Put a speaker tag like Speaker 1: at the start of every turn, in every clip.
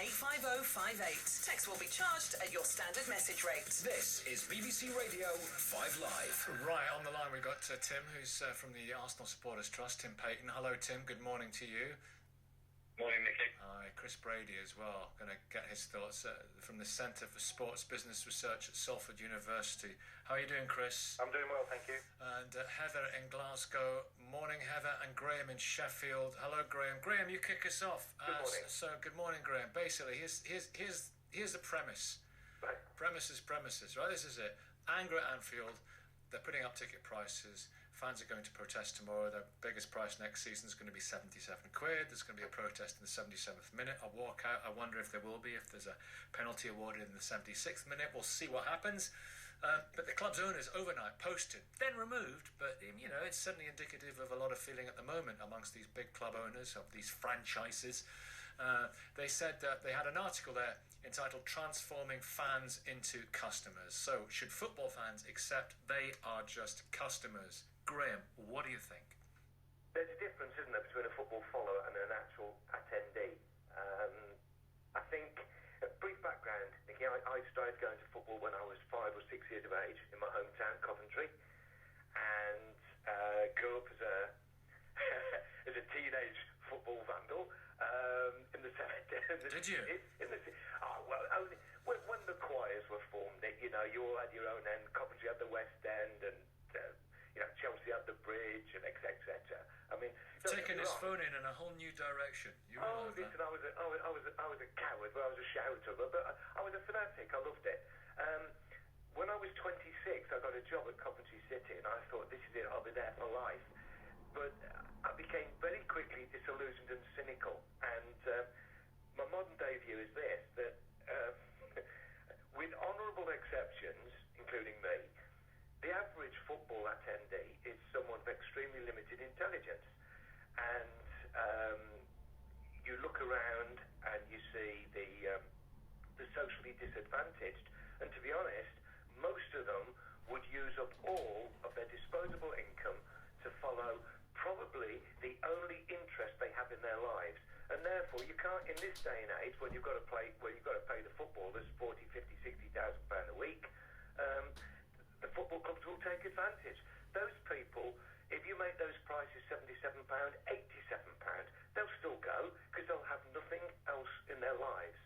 Speaker 1: 85058. Text will be charged at your standard message rate.
Speaker 2: This is BBC Radio 5 Live.
Speaker 3: Right, on the line we've got Tim, who's from the Arsenal Supporters Trust, Tim Payton. Hello, Tim. Good morning to you.
Speaker 4: Morning, Nicky.
Speaker 3: Hi, Chris Brady as well. Going to get his thoughts from the Centre for Sports Business Research at Salford University. How are you doing, Chris?
Speaker 4: I'm doing well, thank you.
Speaker 3: And Heather in Glasgow. Morning, Heather. And Graham in Sheffield. Hello, Graham. Graham, you kick us off.
Speaker 4: Good morning.
Speaker 3: So, good morning, Graham. Basically, here's the premise.
Speaker 4: Right.
Speaker 3: Premises, right? This is it. Anger at Anfield. They're putting up ticket prices. Fans are going to protest tomorrow. Their biggest price next season is going to be 77 quid. There's going to be a protest in the 77th minute, a walkout. I wonder if there will be, if there's a penalty awarded in the 76th minute. We'll see what happens. But the club's owners overnight posted, then removed. But, it's certainly indicative of a lot of feeling at the moment amongst these big club owners of these franchises. They said that they had an article there entitled Transforming Fans into Customers. So, should football fans accept they are just customers? Graham, what do you think?
Speaker 4: There's a difference, isn't there, between a football follower and an actual attendee. I think, a brief background, Nicky, I started going to football when I was 5 or 6 years of age in my hometown, Coventry, and grew up as a teenage football vandal. In the 70s.
Speaker 3: Did you?
Speaker 4: When the choirs were formed, you all had your own end. Coventry had the West End, and Chelsea had the Bridge, and etc. I mean,
Speaker 3: taking his phone in a whole new direction.
Speaker 4: Listen, I was a coward, but I was a shouter, but I was a fanatic. I loved it. When I was 26, I got a job at Coventry City, and I thought, this is it. I'll be there for life. But I became very quickly disillusioned and cynical. And my modern day view is this, that with honourable exceptions, including me, the average football attendee is someone of extremely limited intelligence. And you look around and you see the socially disadvantaged. And to be honest, most of them would use up all of their disposable income to follow probably the only interest they have in their lives. And therefore, you can't, in this day and age, when you've got to pay the footballers 40, 50, 60,000 pounds a week, the football clubs will take advantage. Those people, if you make those prices £77, £87, they'll still go because they'll have nothing else in their lives.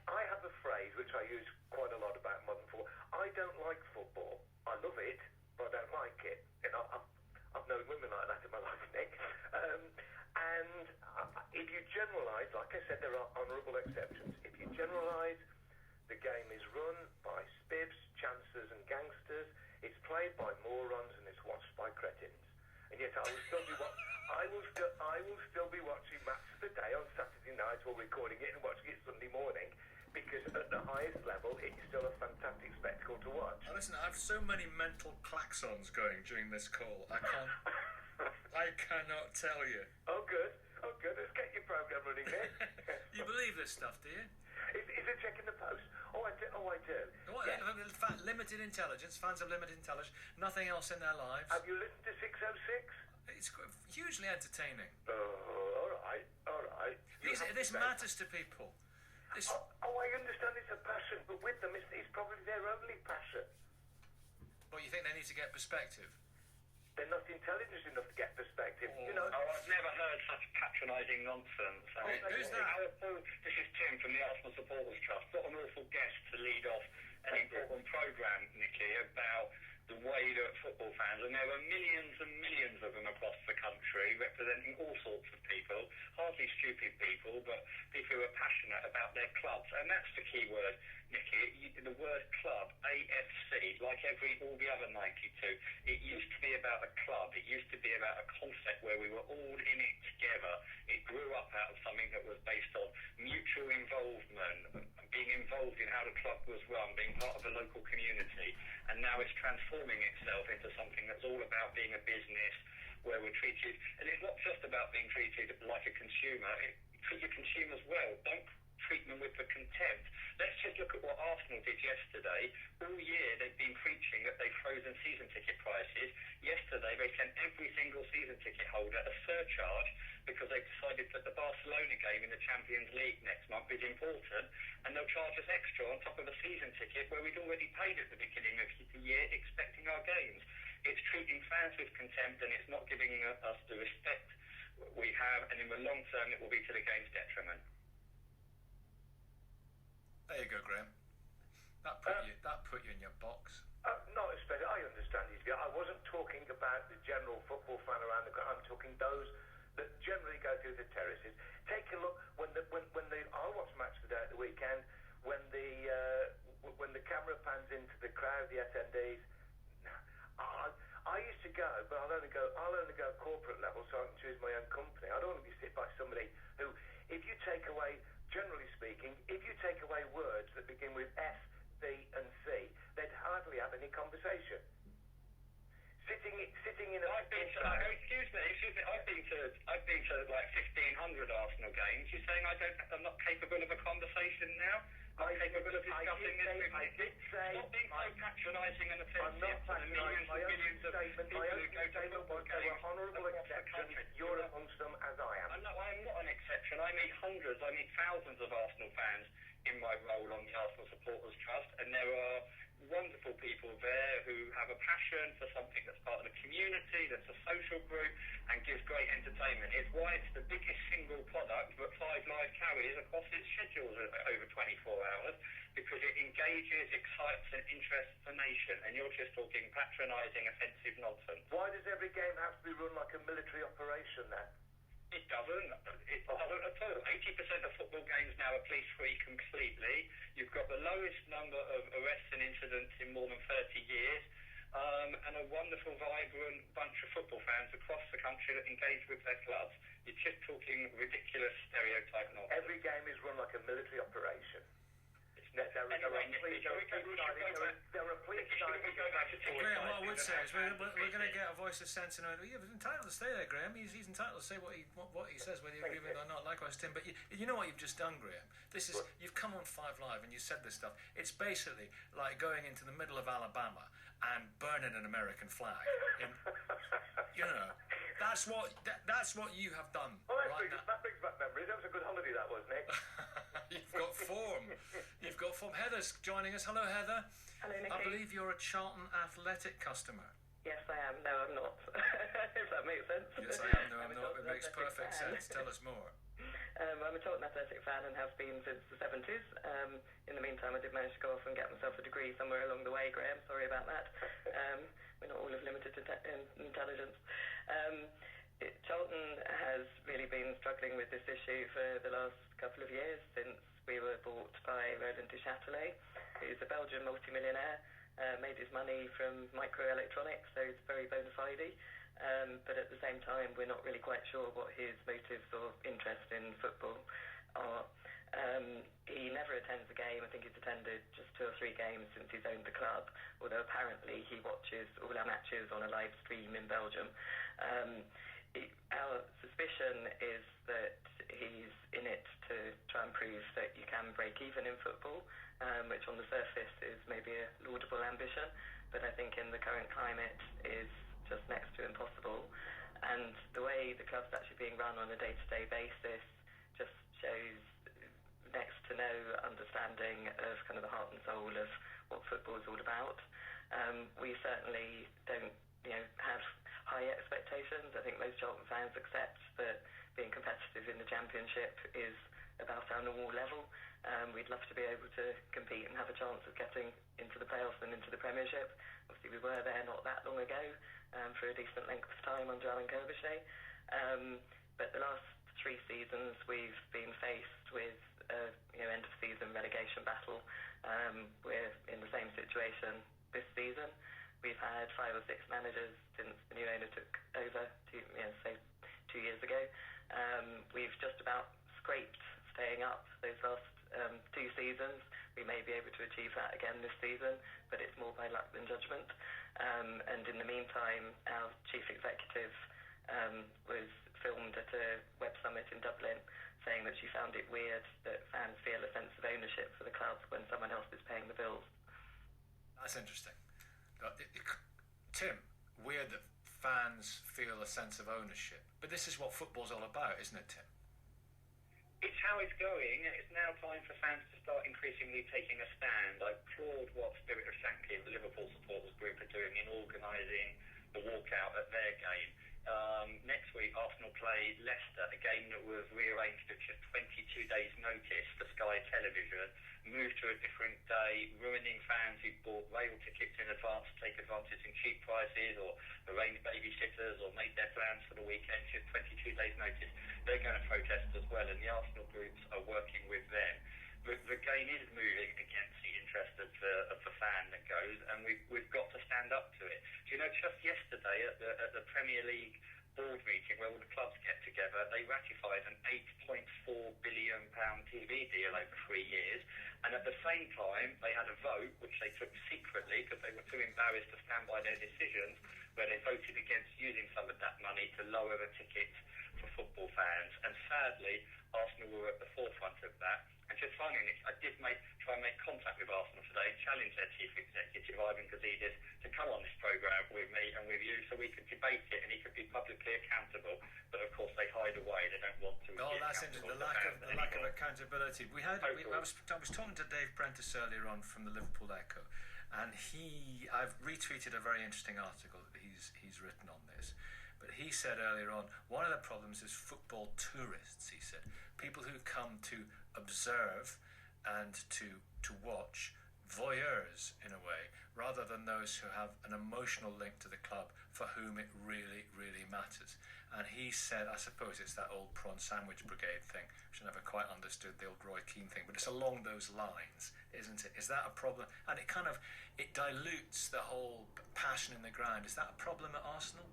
Speaker 4: I have a phrase which I use quite a lot about modern football. I don't like football. I love it, but I don't like it. I've known women like that in my life, Nick. And if you generalise, like I said, there are honourable exceptions. If you generalise, the game is run by spibs, chancers and gangsters. It's played by morons and it's watched by cretins. And yet I will still be watching Match of the Day on Saturday night while recording it and watching it Sunday morning, because at the highest level, it's still a fantastic spectacle to watch.
Speaker 3: Now listen, I have so many mental klaxons going during this call. I cannot tell you.
Speaker 4: Oh, good. Let's get your programme running then.
Speaker 3: You believe this stuff, do you?
Speaker 4: Is it checking the post? Oh, I do.
Speaker 3: What, yeah. Limited intelligence, fans have limited intelligence, nothing else in their lives.
Speaker 4: Have you listened to 606?
Speaker 3: It's hugely entertaining.
Speaker 4: Oh, all right.
Speaker 3: This matters to people.
Speaker 4: I understand it's a passion, but with them, it's probably their only passion.
Speaker 3: Well, you think they need to get perspective?
Speaker 4: They're not intelligent enough to get perspective.
Speaker 3: Oh.
Speaker 4: I've
Speaker 5: never heard such patronising nonsense.
Speaker 3: Who's that?
Speaker 5: This is Tim from the Arsenal Supporters Trust. What an awful guest to lead off an important programme, Nicky, about the way that football fans, and there are millions and millions of them across the country, representing all sorts of people, hardly stupid people, but people who are passionate about their clubs. And that's the key word, Nicky. The word club, AFC, like all the other 92, it used to be about a club. It used to be about a concept where we were all in it together. It grew up out of something that was based on mutual involvement, being involved in how the club was run, being part of a local community. And now it's transforming itself into something that's all about being a business where we're treated, and it's not just about being treated like a consumer. Treat your consumers well. Don't treat them with the contempt. Let's just look at what Arsenal did yesterday. All year they've been preaching that they've frozen season ticket prices. Yesterday they sent every single season ticket holder a surcharge because they decided that the bar Barcelona game in the Champions League next month is important, and they'll charge us extra on top of a season ticket where we'd already paid at the beginning of the year expecting our games. It's treating fans with contempt, and it's not giving us the respect we have, and in the long term it will be to the game's detriment.
Speaker 3: There you go, Graham. That put you in your box.
Speaker 4: Not especially. I understand his view. I wasn't talking about the general football fan around the ground. I'm talking those that generally go through the terraces. Take a look when I'll watch Match of the Day at the weekend when the camera pans into the crowd, the attendees. I used to go, but I'll only go corporate level, so I can choose my own company. I don't want to be sit by somebody who, if you take away, generally speaking, if you take away words that begin with S, B, and C, they'd hardly have any conversation. Sitting in a...
Speaker 5: Excuse me. I've been to like 1,500 Arsenal games. You're saying I'm not capable of a conversation now? I'm capable of discussing this with you. Stop being so patronising and offensive to the millions and millions of people who go to football games
Speaker 4: honourable exceptions. You're amongst them, as I am.
Speaker 5: No, I am not an exception. I meet hundreds, I meet thousands of Arsenal fans in my role on the Arsenal Supporters Trust, and there are wonderful people there who have a passion for something that's part of the community, that's a social group, and gives great entertainment. It's why it's the biggest single product that Five Live carries across its schedules over 24 hours, because it engages, excites, and interests the nation. And you're just talking patronising, offensive nonsense.
Speaker 4: Why does every game have to be run like a military operation then?
Speaker 5: It doesn't. It doesn't at all. 80% of football games now are police-free completely. You've got the lowest number of arrests and incidents in more than 30 years, and a wonderful, vibrant bunch of football fans across the country that engage with their clubs. You're just talking ridiculous stereotype nonsense.
Speaker 4: Every game is run like a military operation. There are police
Speaker 3: Graham, what I would say is we're going to get a voice of sense and you're entitled to stay there, Graham. He's entitled to say what he says, whether you agree with it or not. Likewise, Tim. But you know what you've just done, Graham. You've come on Five Live and you said this stuff. It's basically like going into the middle of Alabama and burning an American flag. That's what you have done.
Speaker 4: Well, that brings back memories. That was a good holiday, that was, Nick.
Speaker 3: You've got form. Heather's joining us. Hello, Heather.
Speaker 6: Hello, Nicky.
Speaker 3: I believe you're a Charlton Athletic customer.
Speaker 6: Yes, I am. No, I'm not. If that makes sense.
Speaker 3: Yes, I am. No, I'm not. It makes perfect sense. Tell us more.
Speaker 6: I'm a Charlton Athletic fan and have been since the 70s. In the meantime, I did manage to go off and get myself a degree somewhere along the way, Graham. Sorry about that. We're not all of limited intelligence. Charlton has really been struggling with this issue for the last couple of years since we were bought by Roland Duchâtelet, who's a Belgian multimillionaire, made his money from microelectronics, so it's very bona fide. But at the same time, we're not really quite sure what his motives or interest in football are. He never attends a game. I think he's attended just 2 or 3 games since he's owned the club, although apparently he watches all our matches on a live stream in Belgium. Our suspicion is that he's in it to try and prove that you can break even in football, which on the surface is maybe a laudable ambition, but I think in the current climate is just next to impossible. And the way the club's actually being run on a day-to-day basis just shows next to no understanding of kind of the heart and soul of what football is all about. We certainly don't, have high expectations. I think most Charlton fans accept that being competitive in the Championship is about our normal level. We'd love to be able to compete and have a chance of getting into the playoffs and into the Premiership. Obviously, we were there not that long ago for a decent length of time under Alan Kirbishley. But the last 3 seasons, we've been faced with end-of-season relegation battle. We're in the same situation this season. We've had 5 or 6 managers since the new owner took over, 2 years ago. We've just about scraped staying up those last 2 seasons. We may be able to achieve that again this season, but it's more by luck than judgment. And in the meantime, our chief executive was filmed at a web summit in Dublin saying that she found it weird that fans feel a sense of ownership for the club when someone else is paying the bills.
Speaker 3: That's interesting. Tim, weird that fans feel a sense of ownership. But this is what football's all about, isn't it, Tim?
Speaker 5: it's going, it's now time for fans to start increasingly taking a stand. I applaud what Spirit of Shankly and the Liverpool supporters group are doing in organising the walkout at their game. Next week, Arsenal play Leicester, a game that was rearranged at just 22 days' notice for Sky Television, moved to a different day, ruining fans who bought rail tickets in advance to take advantage in cheap prices, or arranged babysitters, or made their plans for the weekend, just 22 days' notice. They're going to protest as well, and the Arsenal groups are working with them. The game is moving against the interest of the fan that goes, and we've got to stand up to it. Do you know, just yesterday at the Premier League board meeting where all the clubs get together, they ratified an £8.4 billion TV deal over 3 years, and at the same time they had a vote, which they took secretly because they were too embarrassed to stand by their decisions, where they voted against using some of that money to lower the tickets for football fans. And sadly, Arsenal were at the forefront of that. And just finally, Nick, I did try and make contact with Arsenal today and challenge their chief executive, Ivan Gazidis, to come on this programme with me and with you so we could debate it and he could be publicly accountable. But of course, they hide away. They don't want to.
Speaker 3: Oh, that's interesting. The lack of accountability. I was talking to Dave Prentice earlier on from the Liverpool Echo, and I've retweeted a very interesting article that he's written on this. But he said earlier on, one of the problems is football tourists, he said. People who come to observe and to watch, voyeurs in a way, rather than those who have an emotional link to the club for whom it really, really matters. And he said, I suppose it's that old prawn sandwich brigade thing, which I never quite understood, the old Roy Keane thing, but it's along those lines, isn't it? Is that a problem? And it dilutes the whole passion in the ground. Is that a problem at Arsenal?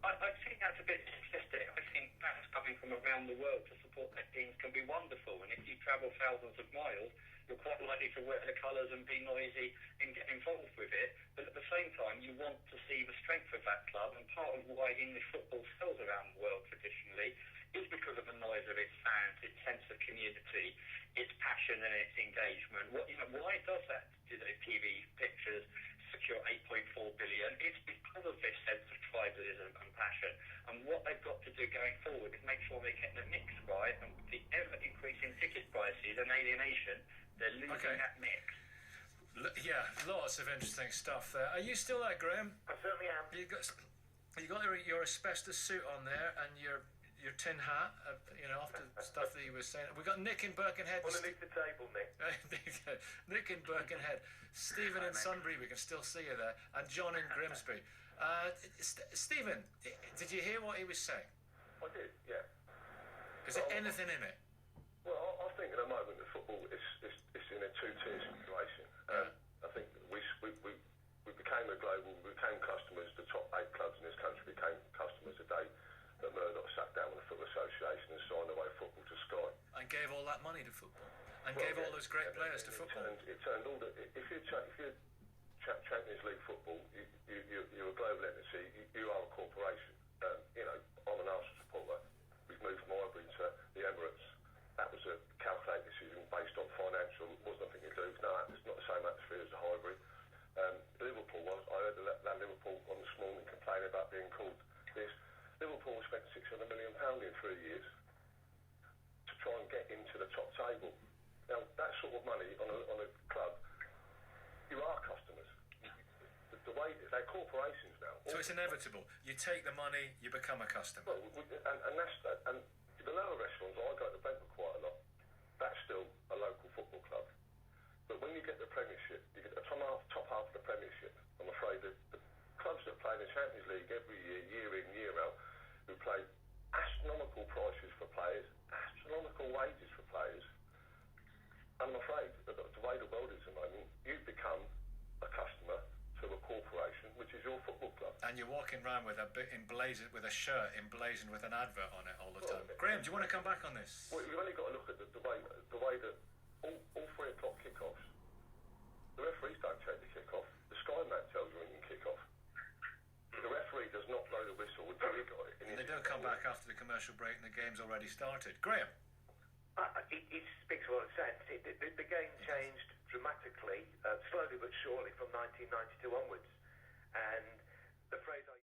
Speaker 5: I think that's a bit simplistic. I think fans coming from around the world to support their teams can be wonderful, and if you travel thousands of miles, you're quite likely to wear the colours and be noisy and get involved with it. But at the same time, you want to see the strength of that club, and part of why English football sells around the world traditionally is because of the noise of its fans, its sense of community, its passion and its engagement. Why does that? Do the TV pictures secure 8.4 billion? It's because of this sense of tribalism and passion. And what they've got to do going forward is make sure they get the mix right, and with the ever-increasing ticket prices and alienation, they're losing that mix.
Speaker 3: Yeah, lots of interesting stuff there. Are you still there, Graham?
Speaker 4: I certainly am.
Speaker 3: You got your asbestos suit on there and your tin hat, after stuff that you were saying. We got Nick in Birkenhead.
Speaker 4: Underneath the table, Nick.
Speaker 3: Nick in Birkenhead. Stephen in Sunbury, we can still see you there. And John in Grimsby. Stephen, did you hear what he was saying?
Speaker 7: I did, yeah.
Speaker 3: Is there anything in it?
Speaker 7: Well, I think at the moment the football is in a two-tier situation. I think we became we became customers. The top 8 clubs in this country became customers the day that Murdoch sat down with the Football Association and signed away football to Sky.
Speaker 3: And gave all that money to football. And gave all those great players to football.
Speaker 7: It turned all the... If you're Champions League football, you're a global entity, you are a corporation. I'm an Arsenal supporter. We've moved from Highbury to the Emirates. That was a calculated decision based on financial. It was nothing to do. It's not the same atmosphere as the Highbury. Liverpool was... I heard that Liverpool on this morning complain about being called this. Liverpool spent £600 million in 3 years to try and get into the top table. Now, that sort of money on a club, you are customers. The way they're corporations now.
Speaker 3: So it's inevitable. You take the money, you become a customer.
Speaker 7: Well, and that's that. And the lower restaurants, I go to Brentford quite a lot. That's still a local football club. But when you get the Premiership, you get the top half of the Premiership. I'm afraid that the clubs that play in the Champions League every year, year in, year out, who play astronomical prices for players, astronomical wages for players. I'm afraid that the way the world is at the moment, you've become a customer to a corporation, which is your football club.
Speaker 3: And you're walking around with a shirt emblazoned with an advert on it all the time. Graham, do you want to come back on this?
Speaker 7: Well, we've only got to look at the way that all 3 o'clock kick-offs, the referees don't take the kick-off. The Sky man tells you when you kick off. The referee does not blow the whistle until he got it.
Speaker 3: And they don't come back after the commercial break and the game's already started. Graham?
Speaker 4: It speaks for what it says. The game changed dramatically, slowly but surely, from 1992 onwards. And the phrase I